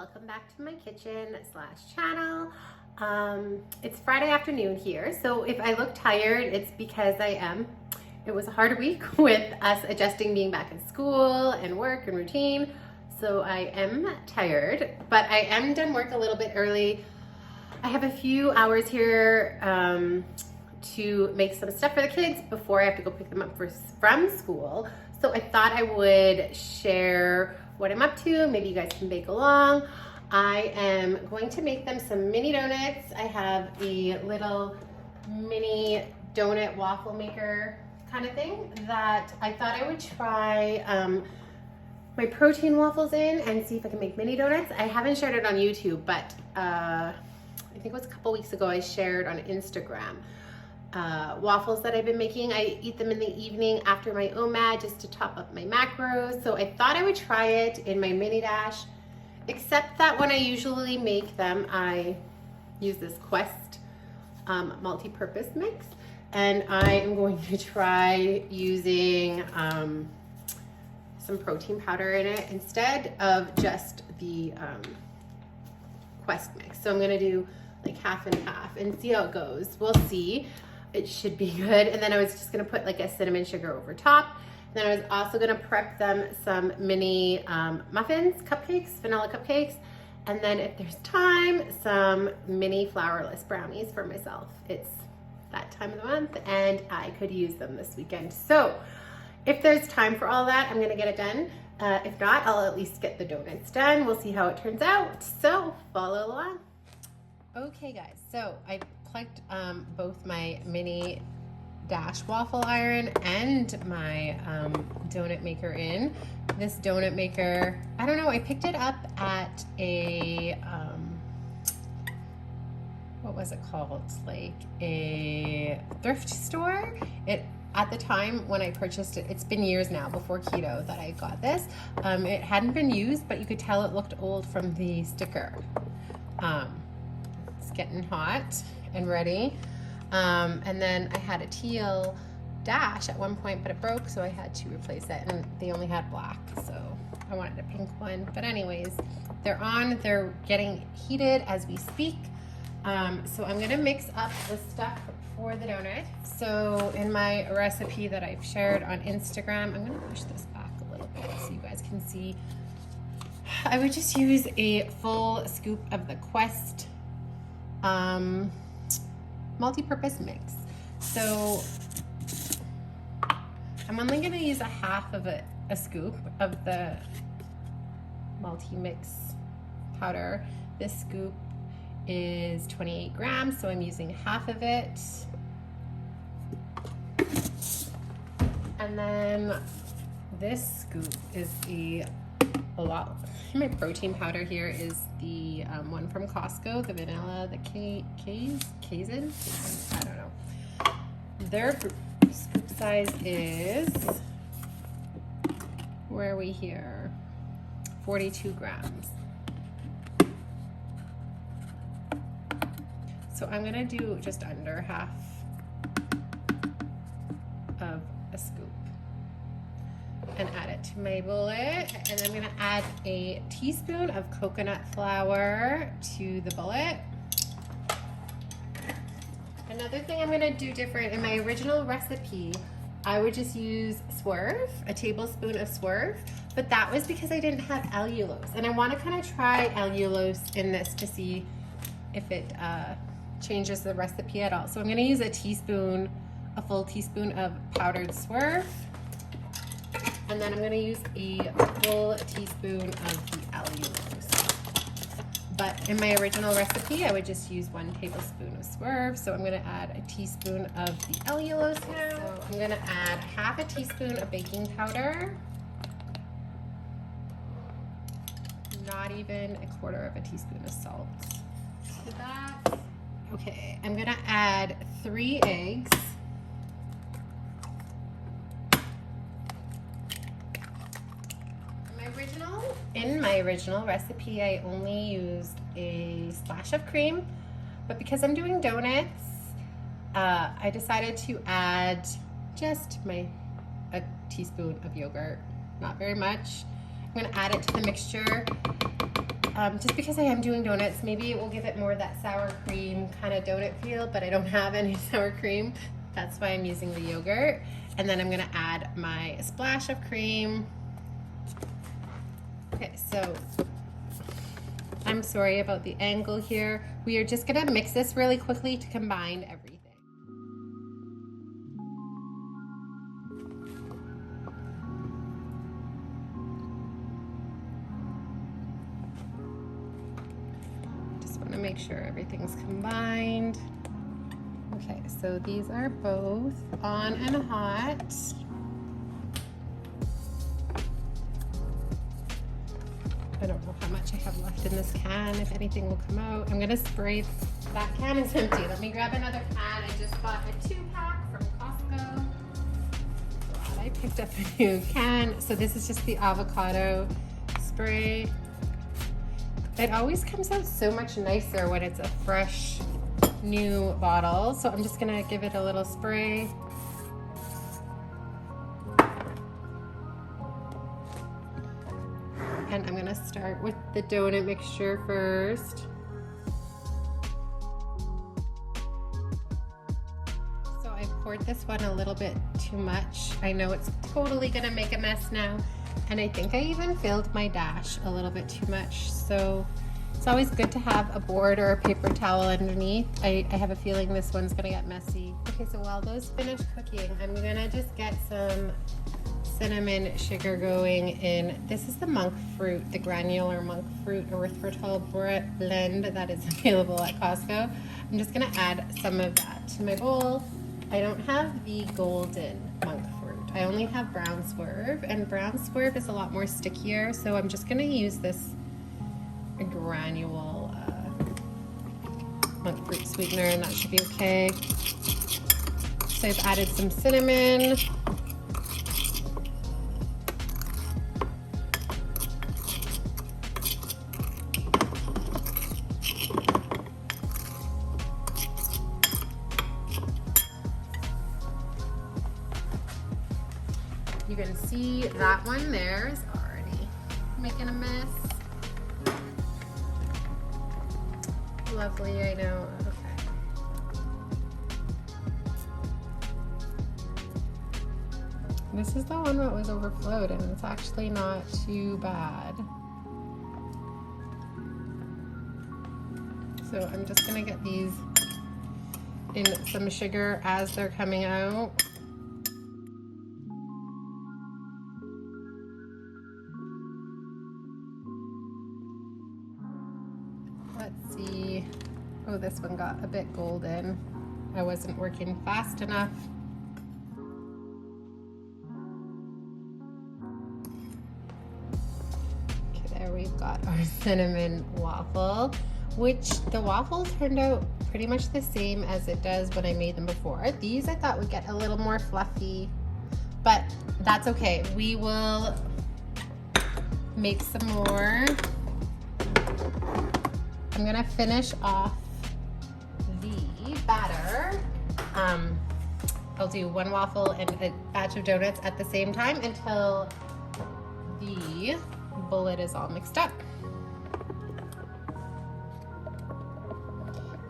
welcome back to my kitchen / channel. It's Friday afternoon here, so if I look tired, it's because I am. It was a hard week with us adjusting being back in school and work and routine, so I am tired, but I am done work a little bit early. I have a few hours here to make some stuff for the kids before I have to go pick them up from school. So I thought I would share what I'm up to. Maybe you guys can bake along. I am going to make them some mini donuts. I have a little mini donut waffle maker kind of thing that I thought I would try my protein waffles in and see if I can make mini donuts. I haven't shared it on YouTube, but I think it was a couple weeks ago I shared on Instagram waffles that I've been making. I eat them in the evening after my OMAD just to top up my macros. So I thought I would try it in my mini dash, except that when I usually make them, I use this Quest multi-purpose mix. And I am going to try using some protein powder in it instead of just the Quest mix. So I'm gonna do like half and half and see how it goes. We'll see. It should be good. And then I was just gonna put like a cinnamon sugar over top. Then I was also gonna prep them some mini muffins, cupcakes, vanilla cupcakes. And then if there's time, some mini flourless brownies for myself. It's that time of the month and I could use them this weekend. So if there's time for all that, I'm gonna get it done. If not, I'll at least get the donuts done. We'll see how it turns out. So follow along. Okay guys, so I plugged both my mini dash waffle iron and my donut maker in. This donut maker, I don't know, I picked it up at a, what was it called? Like a thrift store. At the time when I purchased it, it's been years now, before Keto, that I got this. It hadn't been used, but you could tell it looked old from the sticker. It's getting hot and ready. And then I had a teal dash at one point, but it broke, so I had to replace it, and they only had black, so I wanted a pink one. But anyways, they're getting heated as we speak. So I'm gonna mix up the stuff for the donut. So in my recipe that I've shared on Instagram, I'm gonna push this back a little bit so you guys can see. I would just use a full scoop of the Quest multi-purpose mix. So I'm only gonna use a half of a scoop of the multi-mix powder. This scoop is 28 grams, so I'm using half of it. And then this scoop is a lot. My protein powder here is the one from Costco, the vanilla, the Kaizen? I don't know. Their scoop size is, where are we here? 42 grams. So I'm gonna do just under half of a scoop and add it to my bullet. And I'm gonna add a teaspoon of coconut flour to the bullet. Another thing I'm gonna do different, in my original recipe, I would just use Swerve, a tablespoon of Swerve, but that was because I didn't have allulose. And I wanna kind of try allulose in this to see if it changes the recipe at all. So I'm gonna use a full teaspoon of powdered Swerve. And then I'm gonna use a full teaspoon of the allulose. But in my original recipe, I would just use 1 tablespoon of Swerve. So I'm gonna add a teaspoon of the allulose now. So I'm gonna add half a teaspoon of baking powder. Not even a quarter of a teaspoon of salt to that. Okay, I'm gonna add 3 eggs. In my original recipe, I only used a splash of cream, but because I'm doing donuts, I decided to add just a teaspoon of yogurt, not very much. I'm gonna add it to the mixture just because I am doing donuts, maybe it will give it more of that sour cream kind of donut feel, but I don't have any sour cream. That's why I'm using the yogurt. And then I'm gonna add my splash of cream. Okay, so I'm sorry about the angle here. We are just gonna mix this really quickly to combine everything. Just wanna make sure everything's combined. Okay, so these are both on and hot. I don't know how much I have left in this can, if anything will come out. I'm gonna spray, that can is empty. Let me grab another can. I just bought a 2-pack from Costco. Glad I picked up a new can. So this is just the avocado spray. It always comes out so much nicer when it's a fresh, new bottle. So I'm just gonna give it a little spray. And I'm gonna start with the donut mixture first. So I poured this one a little bit too much. I know it's totally gonna make a mess now. And I think I even filled my dash a little bit too much. So it's always good to have a board or a paper towel underneath. I have a feeling this one's gonna get messy. Okay, so while those finish cooking, I'm gonna just get some cinnamon sugar going in. This is the monk fruit, the granular monk fruit erythritol blend that is available at Costco. I'm just gonna add some of that to my bowl. I don't have the golden monk fruit. I only have brown Swerve, and brown Swerve is a lot more stickier, so I'm just gonna use this granule monk fruit sweetener, and that should be okay. So I've added some cinnamon. You can see that one there is already making a mess. Lovely, I know. Okay. This is the one that was overflowed, and it's actually not too bad. So I'm just gonna get these in some sugar as they're coming out. Let's see. Oh, this one got a bit golden. I wasn't working fast enough. Okay, there we've got our cinnamon waffle, which the waffle turned out pretty much the same as it does when I made them before. These I thought would get a little more fluffy, but that's okay. We will make some more. I'm gonna finish off the batter. I'll do one waffle and a batch of donuts at the same time until the bullet is all mixed up.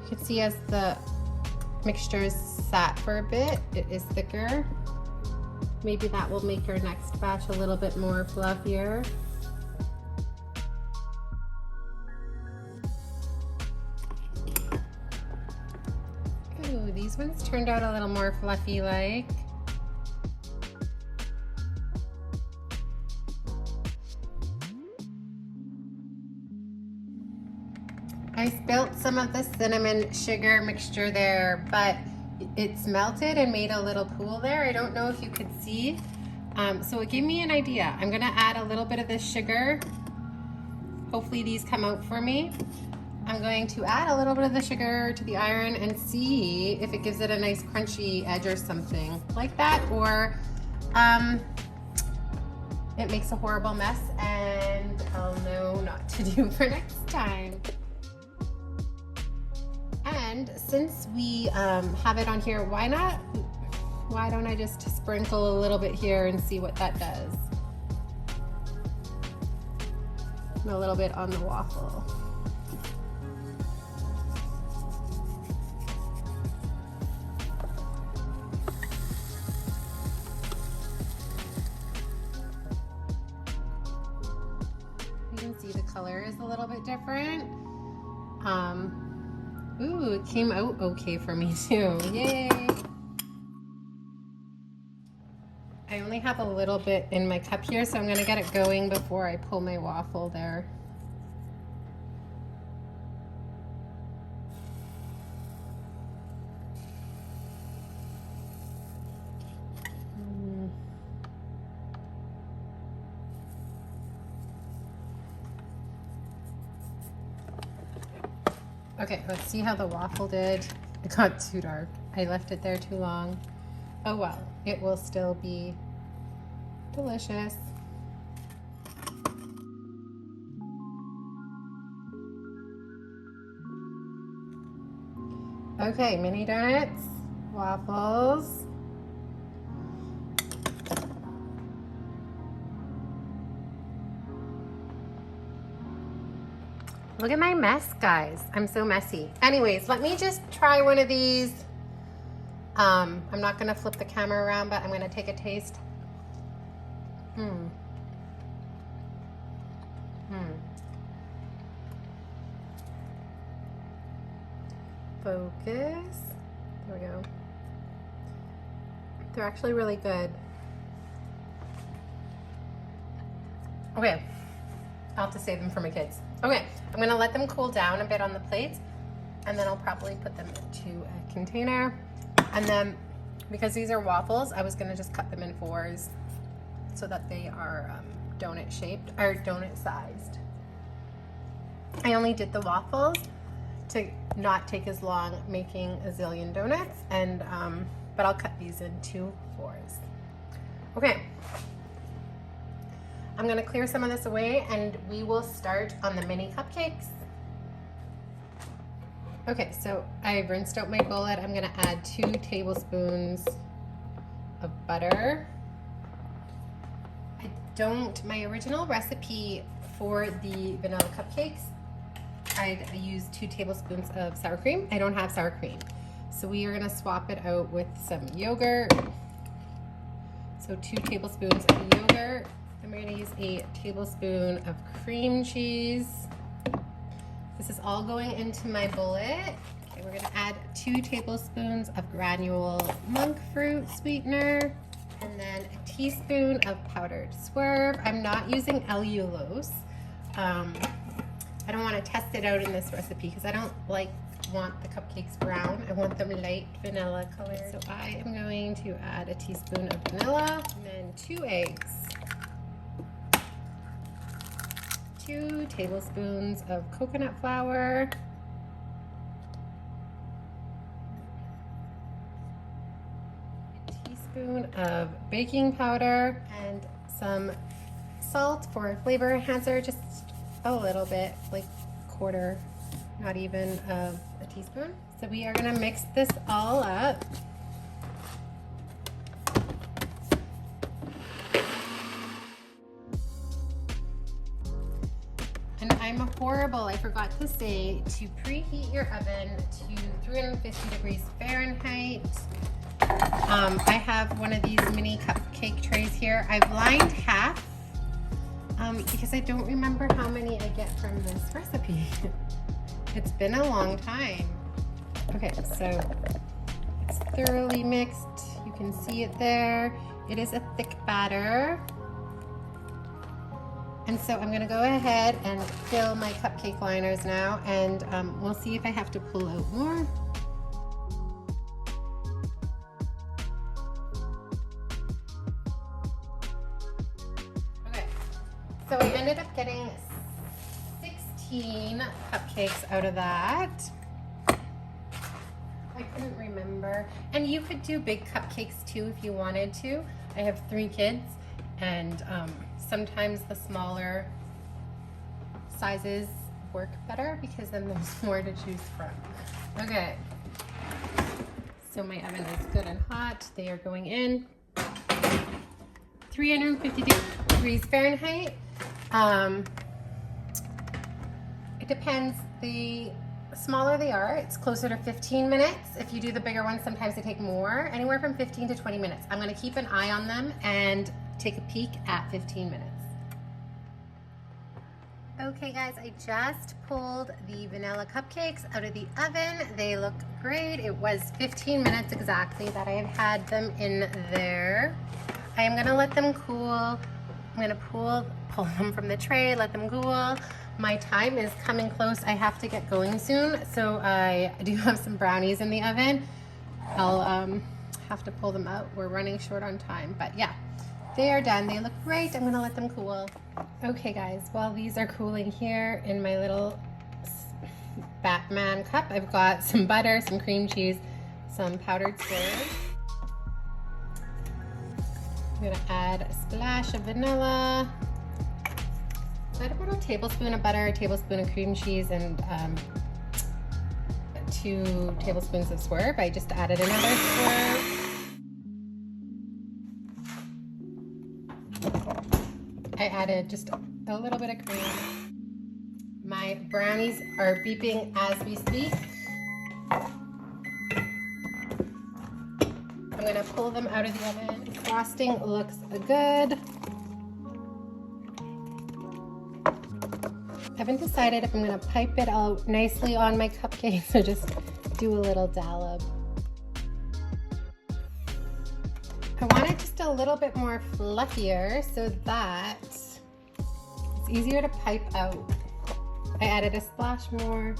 You can see as the mixture is sat for a bit, it is thicker. Maybe that will make our next batch a little bit more fluffier. Ooh, these ones turned out a little more fluffy like. I spilt some of the cinnamon sugar mixture there, but it's melted and made a little pool there. I don't know if you could see. So it gave me an idea. I'm gonna add a little bit of this sugar. Hopefully these come out for me. I'm going to add a little bit of the sugar to the iron and see if it gives it a nice crunchy edge or something like that, or it makes a horrible mess and I'll know not to do for next time. And since we have it on here, why don't I just sprinkle a little bit here and see what that does? and a little bit on the waffle. You can see the color is a little bit different. Ooh, it came out okay for me too. Yay! I only have a little bit in my cup here, so I'm gonna get it going before I pull my waffle there. Okay, let's see how the waffle did. It got too dark. I left it there too long. Oh well, it will still be delicious. Okay, mini donuts, waffles. Look at my mess, guys. I'm so messy. Anyways, let me just try one of these. I'm not gonna flip the camera around, but I'm gonna take a taste. Focus. There we go. They're actually really good. Okay, I'll have to save them for my kids. Okay, I'm gonna let them cool down a bit on the plates, and then I'll probably put them into a container. And then, because these are waffles, I was gonna just cut them in fours so that they are donut shaped, or donut sized. I only did the waffles to not take as long making a zillion donuts, and but I'll cut these into fours. Okay. I'm gonna clear some of this away and we will start on the mini cupcakes. Okay, so I've rinsed out my bullet. I'm gonna add 2 tablespoons of butter. My original recipe for the vanilla cupcakes, I used 2 tablespoons of sour cream. I don't have sour cream. So we are gonna swap it out with some yogurt. So 2 tablespoons of yogurt. And we're gonna use a tablespoon of cream cheese. This is all going into my bullet. Okay, we're gonna add 2 tablespoons of granule monk fruit sweetener, and then a teaspoon of powdered Swerve. I'm not using allulose. I don't want to test it out in this recipe because I don't want the cupcakes brown. I want them light vanilla color. So I am going to add a teaspoon of vanilla and then 2 eggs. 2 tablespoons of coconut flour. A teaspoon of baking powder and some salt for a flavor enhancer, just a little bit, like quarter, not even of a teaspoon. So we are gonna mix this all up. And I'm horrible, I forgot to say to preheat your oven to 350 degrees Fahrenheit. I have one of these mini cupcake trays here. I've lined half because I don't remember how many I get from this recipe. It's been a long time. Okay, so it's thoroughly mixed. You can see it there. It is a thick batter. And so I'm gonna go ahead and fill my cupcake liners now, and we'll see if I have to pull out more. Okay, so I ended up getting 16 cupcakes out of that. I couldn't remember. And you could do big cupcakes too if you wanted to. I have 3 kids, and sometimes the smaller sizes work better because then there's more to choose from. Okay, so my oven is good and hot. They are going in 350 degrees Fahrenheit. It depends. The smaller they are, it's closer to 15 minutes. If you do the bigger ones, sometimes they take more, anywhere from 15 to 20 minutes. I'm gonna keep an eye on them and take a peek at 15 minutes. Okay guys, I just pulled the vanilla cupcakes out of the oven. They look great. It was 15 minutes exactly that I had them in there. I am gonna let them cool. I'm gonna pull them from the tray, let them cool. My time is coming close. I have to get going soon, so I do have some brownies in the oven. I'll have to pull them out. We're running short on time, but yeah, they are done. They look great. I'm gonna let them cool. Okay guys, while these are cooling here in my little Batman cup, I've got some butter, some cream cheese, some powdered Swerve. I'm gonna add a splash of vanilla. Add about a tablespoon of butter, a tablespoon of cream cheese, and 2 tablespoons of Swerve. I just added another Swerve. I added just a little bit of cream. My brownies are beeping as we speak. I'm gonna pull them out of the oven. Frosting looks good. I haven't decided if I'm gonna pipe it out nicely on my cupcakes or just do a little dollop. I want it just a little bit more fluffier so that it's easier to pipe out. I added a splash more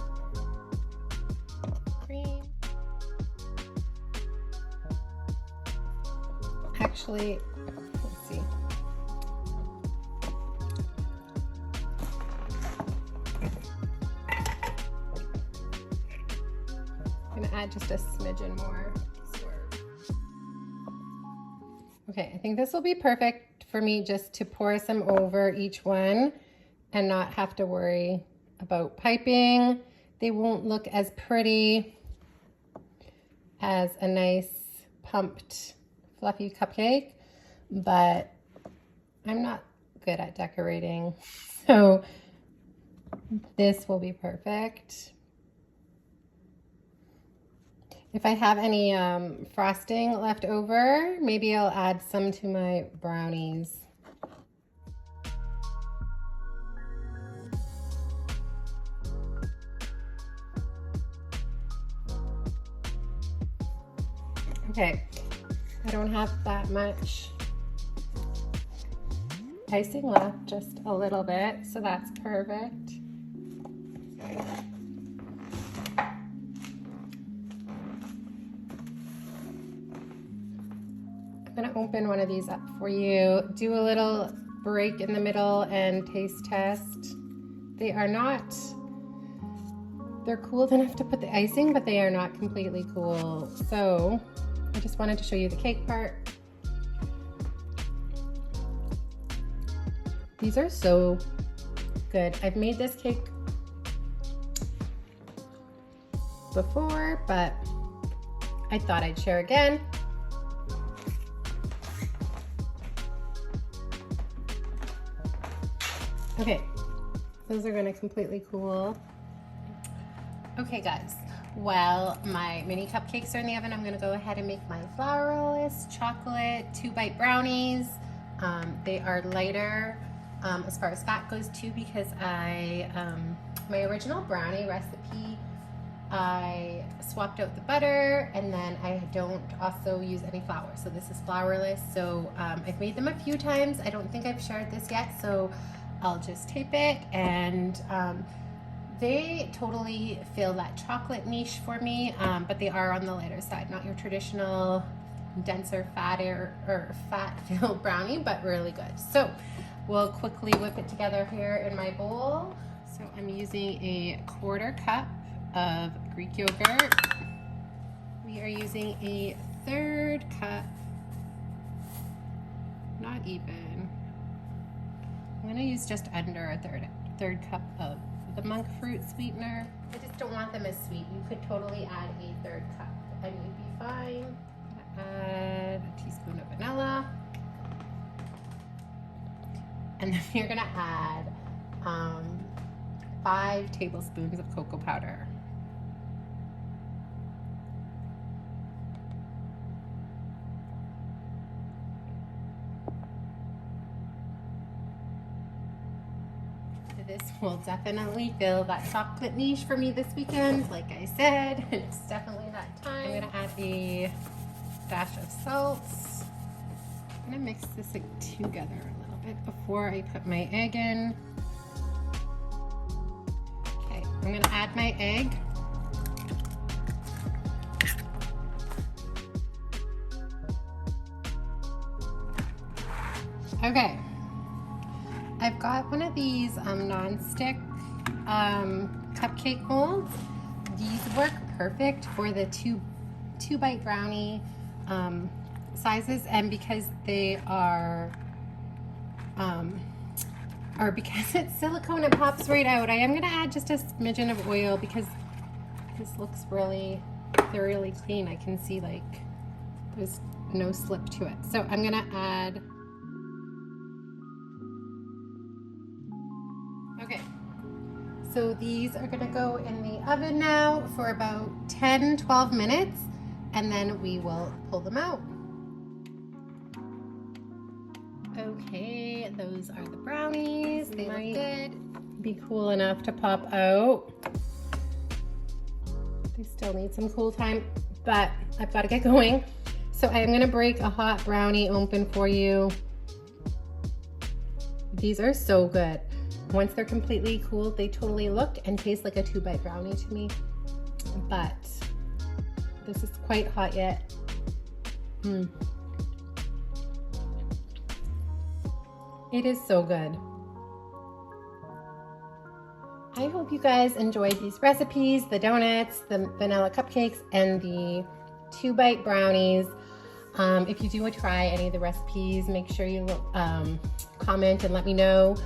cream. Actually, let's see. I'm gonna add just a smidgen more Swerve. Okay, I think this will be perfect for me just to pour some over each one and not have to worry about piping. They won't look as pretty as a nice pumped fluffy cupcake, but I'm not good at decorating, so this will be perfect. If I have any frosting left over, maybe I'll add some to my brownies. Okay, I don't have that much icing left, just a little bit, so that's perfect. I'm gonna open one of these up for you, do a little break in the middle and taste test. They are not, they're cooled enough to put the icing, but they are not completely cool. So I just wanted to show you the cake part. These are so good. I've made this cake before, but I thought I'd share again. Okay, those are gonna completely cool. Okay guys, while my mini cupcakes are in the oven, I'm gonna go ahead and make my Flourless chocolate 2-bite brownies. They are lighter as far as fat goes too, because my original brownie recipe, I swapped out the butter, and then I don't also use any flour. So this is flourless. So I've made them a few times. I don't think I've shared this yet, so I'll just tape it, and they totally fill that chocolate niche for me, but they are on the lighter side, not your traditional denser fat-filled brownie, but really good. So we'll quickly whip it together here in my bowl. So I'm using a 1/4 cup of Greek yogurt. We are using a 1/3 cup, not even. I'm gonna use just under a third cup of the monk fruit sweetener. I just don't want them as sweet. You could totally add a 1/3 cup and you'd be fine. I'm gonna add a teaspoon of vanilla. And then you're gonna add 5 tablespoons of cocoa powder. This will definitely fill that chocolate niche for me this weekend. Like I said, it's definitely that time. I'm gonna add a dash of salt. I'm gonna mix this together a little bit before I put my egg in. Okay, I'm gonna add my egg. Okay. I've got one of these non-stick cupcake molds. These work perfect for the two bite brownie sizes, and because they are because it's silicone, it pops right out. I am gonna add just a smidgen of oil because this looks really thoroughly clean. I can see like there's no slip to it. So I'm gonna add. Okay, so these are gonna go in the oven now for about 10-12 minutes, and then we will pull them out. Okay, those are the brownies. They might be cool enough to pop out. They still need some cool time, but I've got to get going. So I'm gonna break a hot brownie open for you. These are so good. Once they're completely cooled, they totally look and taste like a 2-bite brownie to me. But this is quite hot yet. It is so good. I hope you guys enjoyed these recipes, the donuts, the vanilla cupcakes, and the 2-bite brownies. If you do try any of the recipes, make sure you comment and let me know.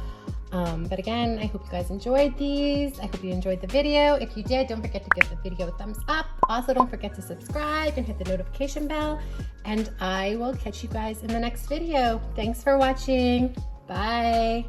But again, I hope you guys enjoyed these. I hope you enjoyed the video. If you did, don't forget to give the video a thumbs up. Also, don't forget to subscribe and hit the notification bell. And I will catch you guys in the next video. Thanks for watching. Bye.